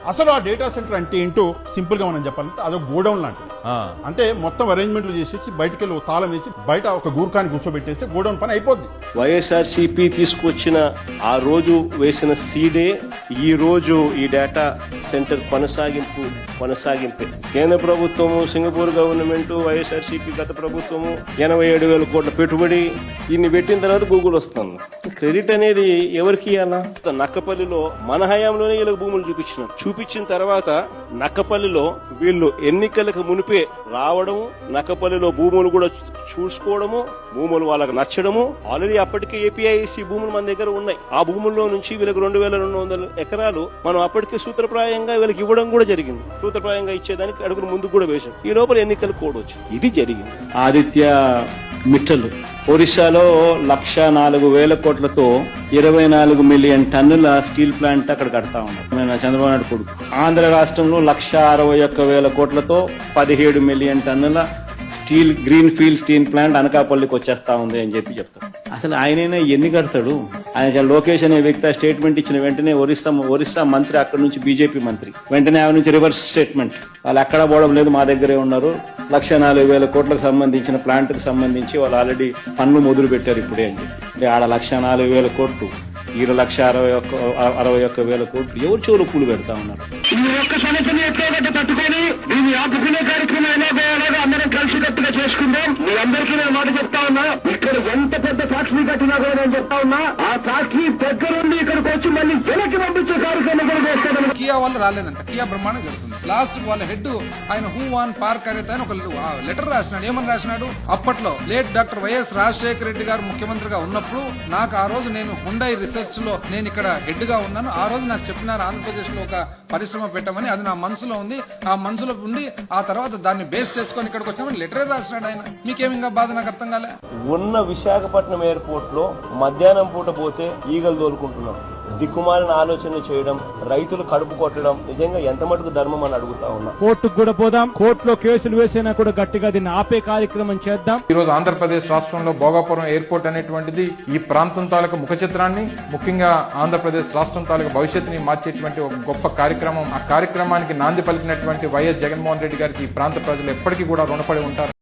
అసలు ఆ data centre అంటే ఏంటో సింపుల్ గా మనం చెప్పాలంటే అదొక గోడౌన్ లాంటిది. అంటే మొత్తం అరేంజ్మెంట్లు చేసేసి బయటకు వెళ్ళి తాళం వేసి బయట ఒక గూర్ఖాన్ని కూర్చోబెట్టేస్తే గోడౌన్ పని అయిపోద్ది. వైఎస్ఆర్సీపీ తీసుకొచ్చిన ఆ రోజు వేసిన సీడే ఈ రోజు ఈ డేటా సెంటర్ కొనసాగింపే. కేంద్ర ప్రభుత్వము, సింగపూర్ గవర్నమెంట్, వైఎస్ఆర్సీపీ గత ప్రభుత్వము 87,000 కోట్ల పెట్టుబడి దీన్ని పెట్టిన తర్వాత గూగుల్ వస్తుంది. క్రెడిట్ అనేది ఎవరికి ఇవ్వాలా? నక్కపల్లిలో మన హయాంలోనే వీళ్ళకి భూములు చూపించిన తర్వాత నక్కపల్లిలో వీళ్ళు ఎన్నికలకు మునిపే రావడము, నక్కపల్లిలో భూములు కూడా చూసుకోవడము, భూములు వాళ్ళకి నచ్చడము. ఆల్రెడీ అప్పటికే ఏపీఐసి భూములు మన దగ్గర ఉన్నాయి. ఆ భూముల్లో నుంచి వీళ్ళకి 2,200 ఎకరాలు మనం అప్పటికే సూత్రప్రాయంగా వీళ్ళకి ఇవ్వడం కూడా జరిగింది. సూత్రప్రాయంగా ఇచ్చేదానికి అడుగులు ముందుకు కూడా వేశాం. ఈ లోపల ఎన్నికల కోడ్ వచ్చింది. ఇది జరిగింది. ఆదిత్య మిట్టలు ఒరిస్సాలో 104,000 కోట్లతో 24 మిలియన్ టన్నుల స్టీల్ ప్లాంట్ అక్కడ కడతా ఉన్నారు. చంద్రబాబు నాయుడు కొడుకు. ఆంధ్ర రాష్ట్రంలో 161,000 కోట్లతో 17 మిలియన్ టన్నుల గ్రీన్ ఫీల్డ్ స్టీల్ ప్లాంట్ అనకాపల్లికి వచ్చేస్తా ఉంది అని చెప్తారు. అసలు ఆయనైనా ఎన్ని కడతాడు? ఆయన లోకేష్ అనే వ్యక్తి స్టేట్మెంట్ ఇచ్చిన వెంటనే ఒరిస్సా మంత్రి, అక్కడి నుంచి బీజేపీ మంత్రి, వెంటనే ఆయన నుంచి రివర్స్ స్టేట్మెంట్, వాళ్ళు ఎక్కడా పోవడం లేదు, మా దగ్గరే ఉన్నారు. 104,000 కోట్లకు సంబంధించిన ప్లాంట్ కి సంబంధించి వాళ్ళు ఆల్రెడీ పనులు మొదలు పెట్టారు ఇప్పుడే అని చెప్పి. ఆడ 104,000 కోట్లు, ఈ 161,000 కోట్లు ఎవరు చెవులు పూలు పెడతా ఉన్నారు. ఈ ఒక్క సమస్యను ఎట్లా పట్టుకొని దీన్ని ఆపుకునే కార్యక్రమం ఎలాగో అందరం కలిసికట్టుగా చేసుకుందాం. మీ అందరికీ నేను మాట చెప్తా ఉన్నా, ఇక్కడ ఎంత పెద్ద ఫ్యాక్టరీ కట్టినా కూడా నేను చెప్తా ఉన్నా, ఆ ఫ్యాక్టరీ దగ్గరుండి ఇక్కడికి వచ్చి మళ్ళీ వెనక్కి పంపించే కార్యక్రమం కూడా చేస్తామని. కియా వాళ్ళు రాలేదంట. కియా బ్రహ్మాండం జరుగుతుంది. లాస్ట్ వాళ్ళ హెడ్ ఆయన హూవాన్ పార్క్ అనేది ఒక లెటర్ రాసినాడు. ఏమని రాసినాడు? అప్పట్లో late doctor YS Rajasekhara Reddy గారు ముఖ్యమంత్రిగా ఉన్నప్పుడు నాకు ఆ రోజు నేను హుండై రిసర్చ్ లో నేను ఇక్కడ హెడ్ గా ఉన్నాను. ఆ రోజు నాకు చెప్పినారు ఆంధ్రప్రదేశ్ లో ఒక పరిశ్రమ పెట్టమని. అది నా మనసులో ఉంది. ఆ మనసులో ఉండి ఆ తర్వాత దాన్ని బేస్ చేసుకొని ఇక్కడికి వచ్చామని లెటర్ రాసినాడు ఆయన. మీకేమి ఇంకా బాధ నాకు అర్థం కాలే. ఉన్న విశాఖపట్నం ఎయిర్పోర్ట్ లో మధ్యాహ్నం పూట పోతే ఈగలు తోలుకుంటున్నాం. దిక్కుమాలిన ఆలోచన చేయడం, రైతులు కడుపు కొట్టడం నిజంగా ఎంత మటుకు ధర్మం అని అడుగుతా ఉన్నా. కోర్టుకు కూడా పోదాం, కోర్టులో కేసులు వేసినా కూడా గట్టిగా దీన్ని ఆపే కార్యక్రమం చేద్దాం. ఈ రోజు ఆంధ్రప్రదేశ్ రాష్ట్రంలో భోగాపురం ఎయిర్పోర్ట్ అనేటువంటిది ఈ ప్రాంతం తాలూకు ముఖ చిత్రాన్ని, ముఖ్యంగా ఆంధ్రప్రదేశ్ రాష్ట్రం తాలూకు భవిష్యత్తుని మార్చేటువంటి ఒక గొప్ప కార్యక్రమం. ఆ కార్యక్రమానికి నాంది పలికినటువంటి వైఎస్ జగన్మోహన్ రెడ్డి గారికి ఈ ప్రాంత ప్రజలు ఎప్పటికీ కూడా రుణపడి ఉంటారు.